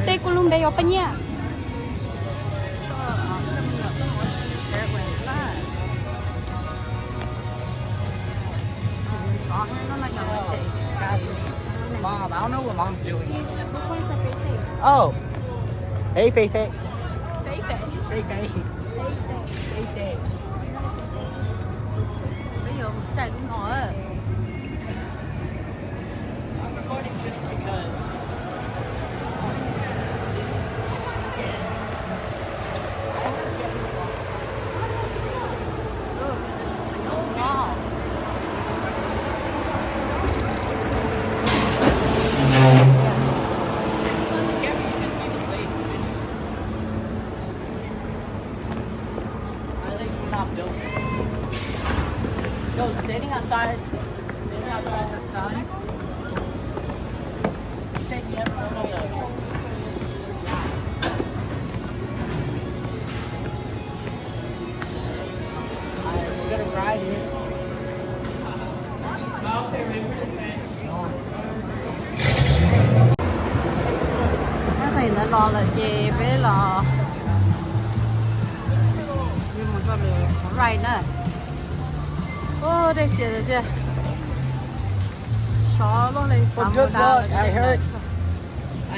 tê cô luôn đây ở bên nha. Mom, I don't know what mom's doing. Oh. Hey, Faye Faye. Faye Faye. Faye Faye. Faye Faye. Bây giờ chạy luôn rồi. I'm recording just because. Yo, sitting outside the sun. You said you never heard of those. We're gonna ride here. Cái này nó lo là chè với là nhưng mà cho được right nữa. Oh, đây chưa. For good luck, I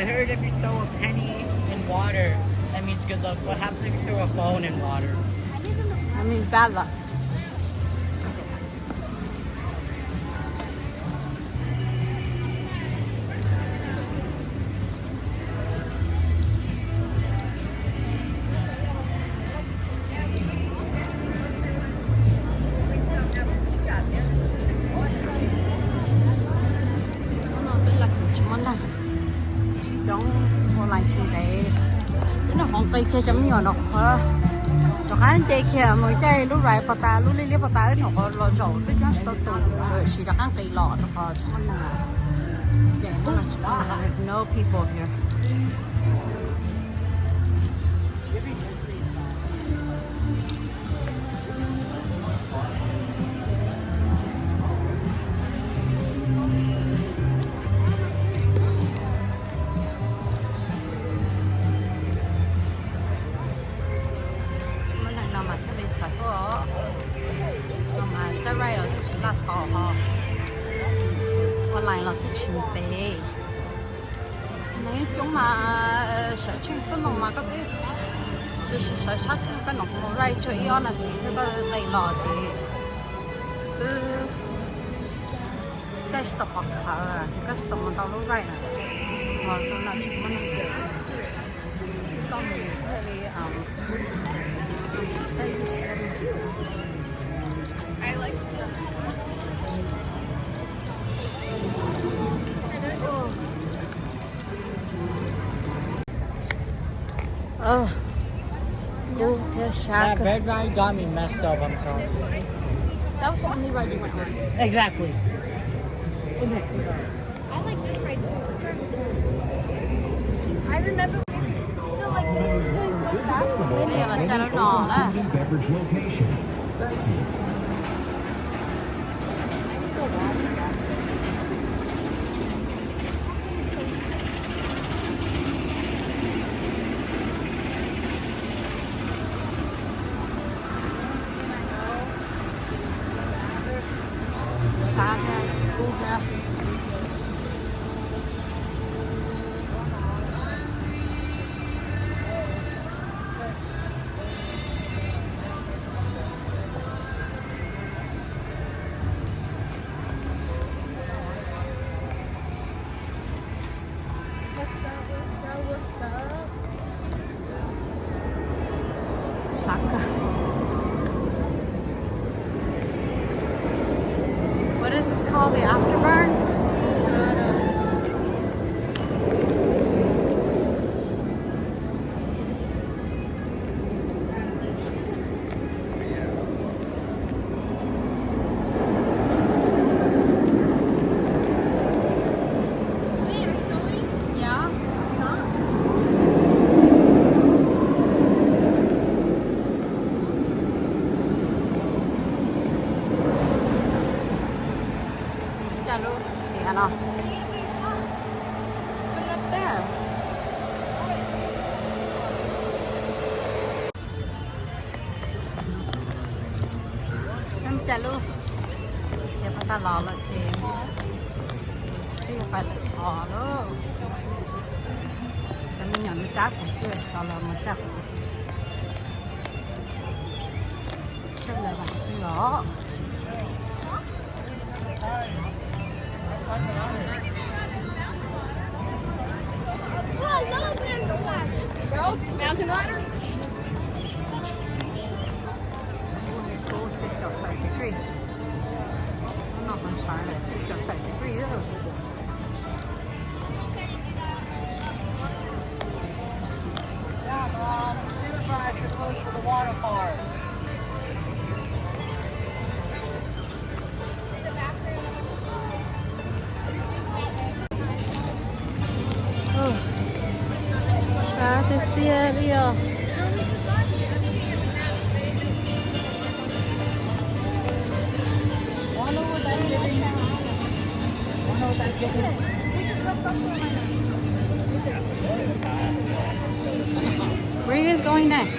heard if you throw a penny in water, that means good luck. What happens if you throw a phone in water? That means bad luck. Tây kia chấm nhỏ nọc cho khá tây kia mới chơi lúc rồi bà ta lúc lấy bà ta nó có lò rổ tức là tao tụ rồi chỉ đặt ăn tây lọ nó có cho nó để nó là no people here. Là cái trình tế nếu chúng mà sẽ chung sống mà có cái sẽ sát cái nọc nó ray cho yêu là thì cái đây lò thì từ cái stop hoặc là cái stop mình tao lúc ray này mà tôi làm chúng mình để con mình thấy I like oh, that bed ride got me messed up, I'm telling you. That was the only ride you went on. Exactly. I like this ride too. This ride was cool. I remember feel like this was going so fast. Cái này là cho nó nò đó. Sáng nha, cool nha. What is this called? The afterburn? chả luôn. Sẽ bắt ta lò là chèn. Cái phải là lò đó. Sẽ mình nhận chắc của xưa sau là một chắc. Sẽ là bằng cái lò. Oh, I love mountain gliders. Girls, mountain gliders? I'm not going to try it. It's got 33 of those. Yeah, Mom. Supervise, you're close to the water park. Xá thế tia đi à. Where are you guys going next?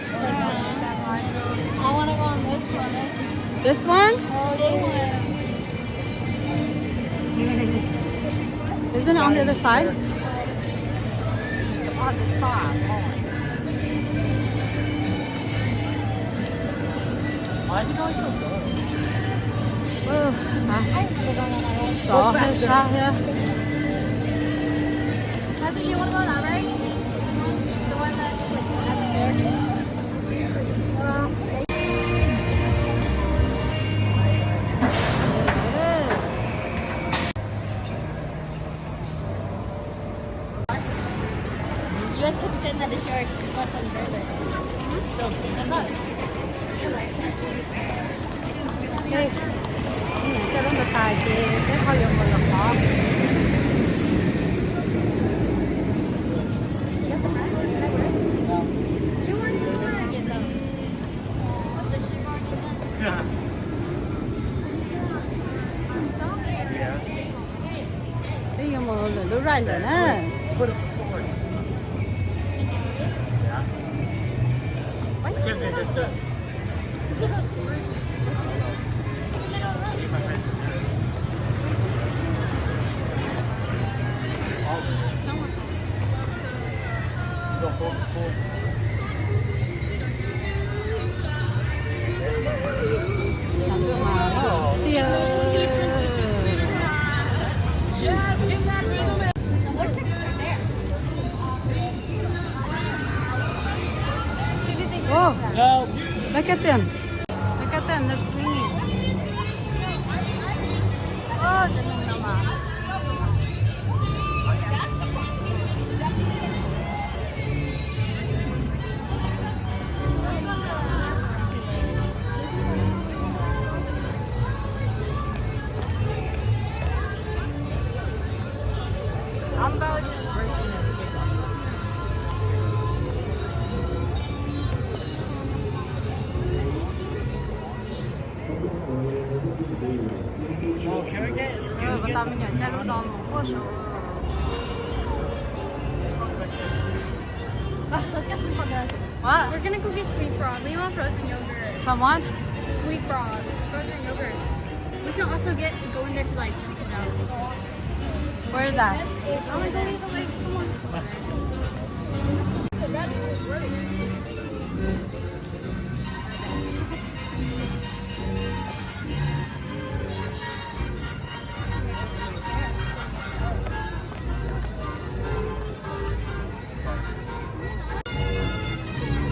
I want to go on this one. This one? Oh, this one. Isn't it on the other side? On the spot. Why is it going so good? Oh, I remember going on that one. xó hay xa ha. That's what you want to go on that, right? The one that like has a bear. You guys can pretend that it's yours. What's on further? So good. Đây. Cái đó là tài cái thôi dùng mình là khó. Bây giờ mà là đủ rồi rồi đó. Put it forwards. Yeah. Just do it. Go forward. Tia. Oh, No. look at them. Look at them, they're swinging. Oh, dami naman. I'm about to just break in and take off. Oh, can we get? But I'm going to tell you on Let's get sweet frog. What? We're gonna go get sweet frog. We want frozen yogurt. Someone? Sweet frog. Frozen yogurt. We can also go in there to like just get out. Where is that? I'm gonna go either way. Come on. The red one is really good.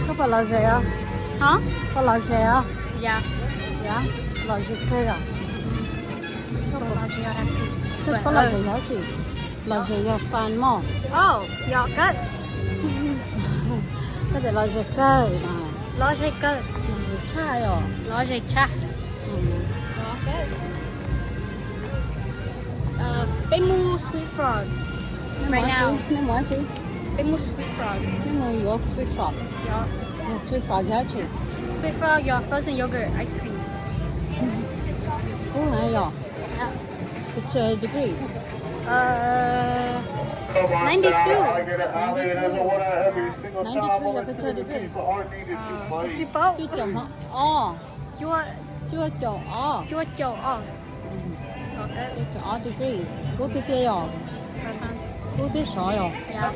Có phải là gì à? Huh? Có là gì à? Yeah. Dạ, là gì kia à? So actually. Thế có là gì hả chị? Là gì à? Fan mò. Oh, y'all good. Cái này là gì cơ mà? Logic good. Gì chai à? Logic cha. Bemu sweet frog. Right now. Nếu muốn chị? Bemu sweet frog. Nếu mà you want sweet frog. Yeah. Yeah, sweet frog hả chị? Sweet frog, your frozen yogurt ice cream. Oh, hay à? It's degrees. 92. 93 up to degrees. Chị chồng hả? Oh. You want? chua chổ chua chậu. Okay. chó thì gì cô thì kia rồi cô thì sỏi rồi Yeah.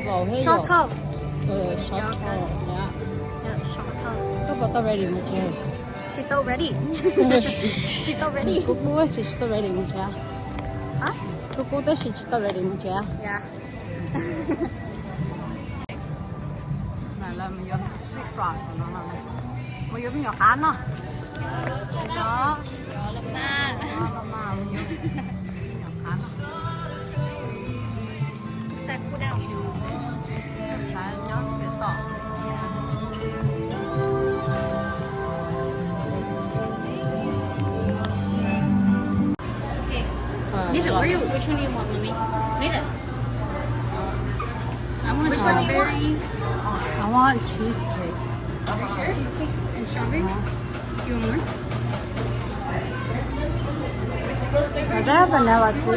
vào hết rồi Short toe. sỏi Okay. rồi Yeah, short toe. có bao tao ready một chơi Chị tao ready. Chị tao ready. cô cô chỉ tao ready một chơi Hả? cô tới chỉ tao ready một chơi Yeah. này là mình dùng sweet fry của nó là mình dùng nhỏ hán nó đó Mà. mà mình dùng nhỏ hán Set food out. sai nhớ sẽ tỏ Nathan, which one do you want, mommy? Nathan. I want strawberry. I want cheesecake. Cheesecake and strawberry. You want more? They have vanilla too.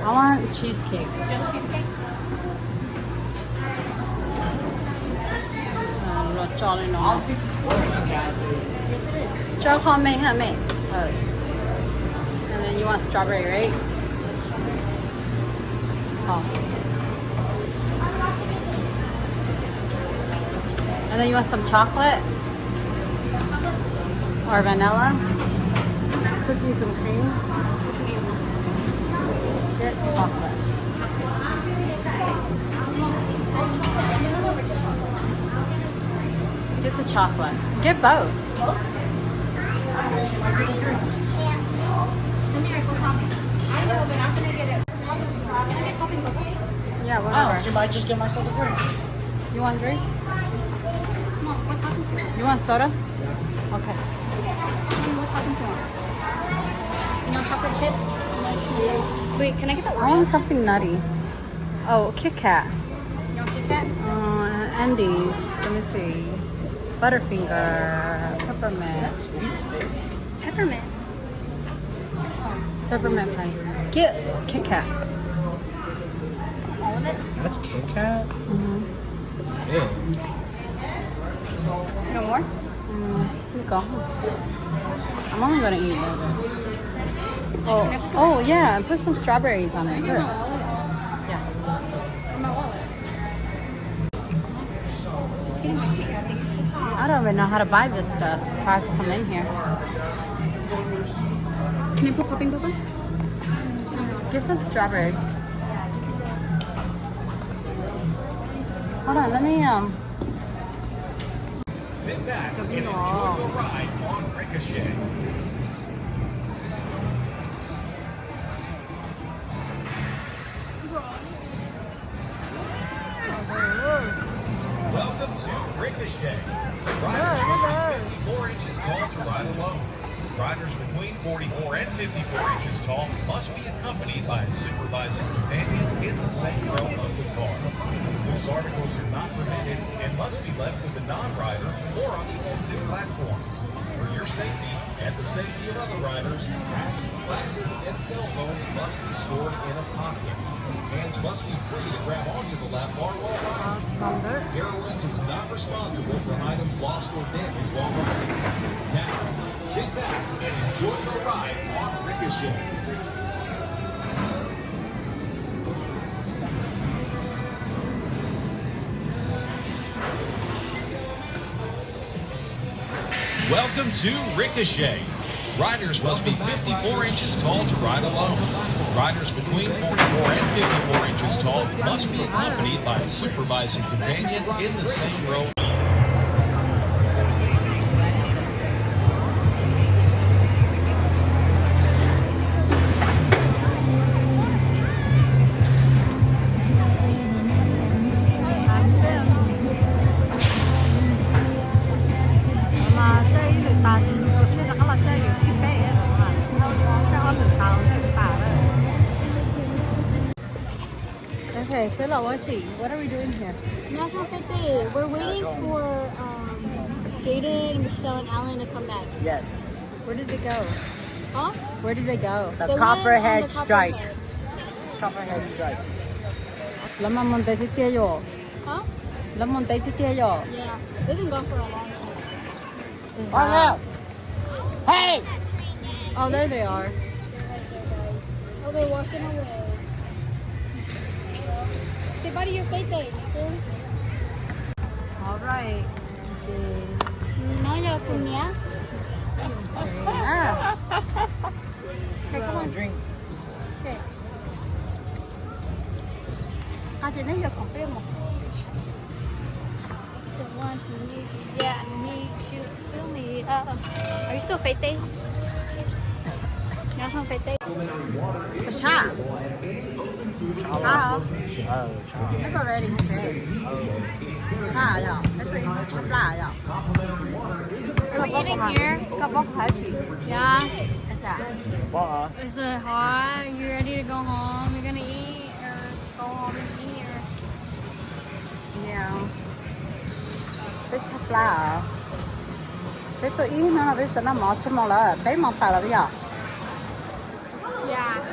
I want cheesecake. Just cheesecake? Rồi cho lên nó. Yes, it is. Cho con mình hả mẹ? And then you want strawberry, right? Oh. And then you want some chocolate? Or vanilla? Cookies and cream? Which one do you want? Get chocolate. Get the chocolate. Get both. I know, but I'm gonna get it. Can I get coffee and cocoa? Yeah, whatever. Oh, you might just get myself a drink. You want a drink? Come on, what toppings do you want? You want soda? Okay. What toppings do you want? You want chocolate chips? Wait, can I get the I want Oreos? something nutty. Oh, Kit Kat. You want Kit Kat? Andes. Let me see. Butterfinger. Peppermint. Peppermint. Peppermint pie. Get Kit Kat. All of it? That's Kit Kat? Mm-hmm. Yeah. No more? You go. I'm only gonna eat it. Oh yeah, and put some strawberries on it. No, Here. all of it. Yeah. What about wallet? It's getting my face sticky. I don't even know how to buy this stuff. I have to come in here. Can I put popping cocoa? Get some strawberry. Hold on, let me Sit back and enjoy the ride on Ricochet. Welcome to Ricochet. Riders must be 54 inches tall to ride alone. Riders between 44 and 54 inches tall must be accompanied by a supervising companion in the same row of the car. Loose articles are not permitted and must be left with the non-rider or on the exit platform. For your safety and the safety of other riders, hats, glasses, and cell phones must be stored in a pocket. Hands must be free to grab onto the lap bar while riding. Carowinds is not responsible for items lost or damaged while riding. Now, sit back and enjoy the ride on Ricochet. Welcome to Ricochet. Riders must be 54 inches tall to ride alone. Riders between 44 and 54 inches tall must be accompanied by a supervising companion in the same row. mà đây được tà chín rồi xưa là các bạn đây được cái bé mà sau đó sẽ ăn được tàu được tà đấy. Okay, fill out what are we doing here? National Fit Day. We're waiting for Jaden, Michelle, and Alan to come back. Yes. Where did they go? Huh? Where did they go? The They went on Copperhead the Strike. Copperhead. Copperhead Strike. Lama monte ti tia yo. Huh? Lama monte ti tia yo. Yeah. They've been gone for a long time. Oh, yeah. Hey! Oh, there they are. Oh, they're walking away. Say bye to your face, Nicole. Alright. Okay. No, yo, punya. Gina. Come on. Drink. Okay. Chị nói giờ còn phim một. The ones who need you, yeah, I need you, fill me up. Are you still fete? You're not fete? Cha. Cha. Oh, Never ready to change. Cha ya. Ito yung chapla ya. Are we eating here? Các bác hả chị? Yeah. Dạ. what? Is it hot? You ready to go home? You're gonna eat or go home and eat or? Yeah. Cái chapla à? Cái tôi ý nó là cái sự nó mọt cho mọt là cái mọt tài là bây giờ. Yeah.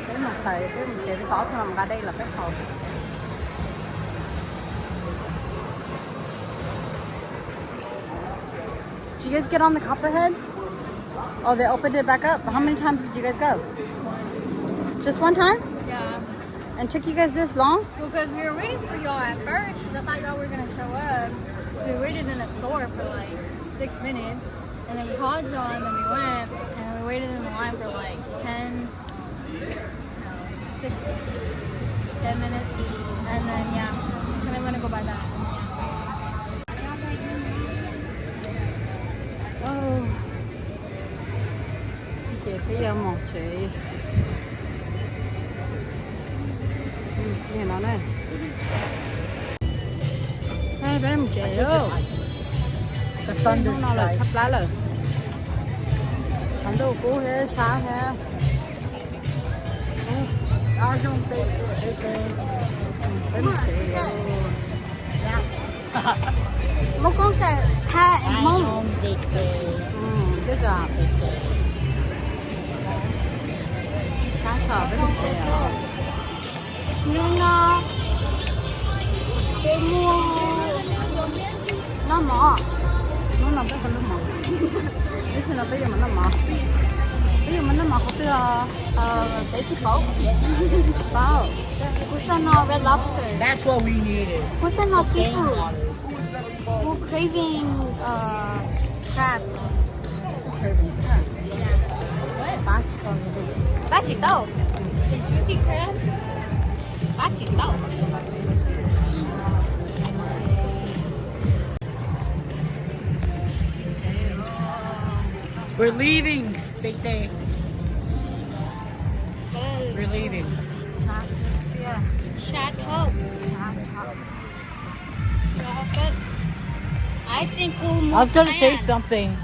Cái mọt tài cái mình chế có thôi mà ra đây là cái hộp. Did you guys get on the copperhead? Oh, they opened it back up. How many times did you guys go? Just one time? Yeah. And took you guys this long? Because we were waiting for y'all at first, because I thought y'all were gonna show up. So we waited in a store for like 6 minutes, and then we called y'all, and then we went, and we waited in the line for like 10 minutes, and then yeah, and then we're gonna go buy that. Oh. Chị cái một chị. Nghe nó này. Hai bé một chị ơi. The thunder Nó là strike. thấp lá rồi. Chẳng đâu cũ hết sao ha. I don't think Bé một chị ơi. Một con sẽ tha em mông. Cái gà. Sáng thở bé một chị ơi. Nhưng nó mua Nó mỏ. Nó nằm cái phần nó mỏ. Cái là bây giờ mà nó mỏ. Bây giờ mà nó mỏ có cái để chip bầu. Bao. Kusano red lobster. That's what we needed. Kusano seafood. We're craving crab. Ba chỉ còn Ba chỉ tàu. The juicy crab. Ba chỉ tàu. We're leaving. Big day. We're leaving. Shut up. I think we'll move I was gonna say sand. something.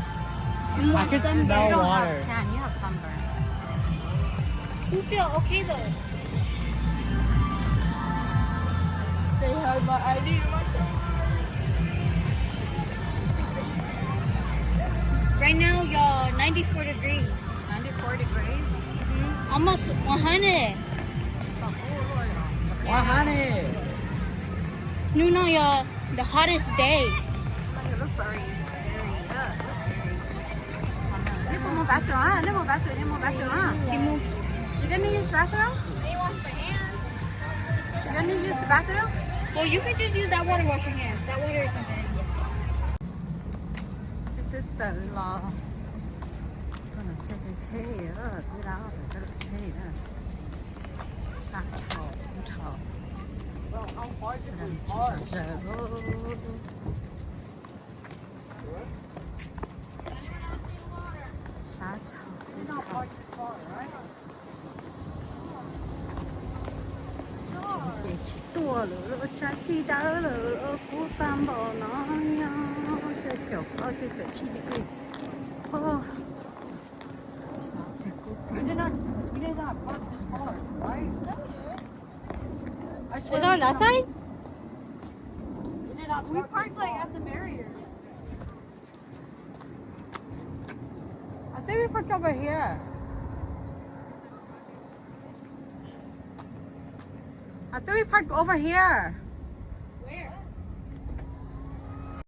I could smell water. Can you have sunburn? You feel okay though. They had my ID in my Right now, y'all, 94 degrees. 94 degrees. Almost 100. 100. Nuna, y'all, the hottest day. It looks very Đi một bathroom á, đi một bathroom á. Timu. You gonna use the bathroom? You gonna use the bathroom? Well, you could just use that water to wash your hands. That water is something. Từ từ lo. Con nó chơi á, cái đó phải cái nó chơi đó. Sáng thọ, thọ. Sáng thọ. Chỉ tua lửa trái khi đá lửa phú tam bò nó nhau cái kiểu coi cái kiểu chi đi ô We did not park this car, right? I Is swear it on that side? we did not We park parked like at the barrier. I think we parked over here. I thought we parked over here.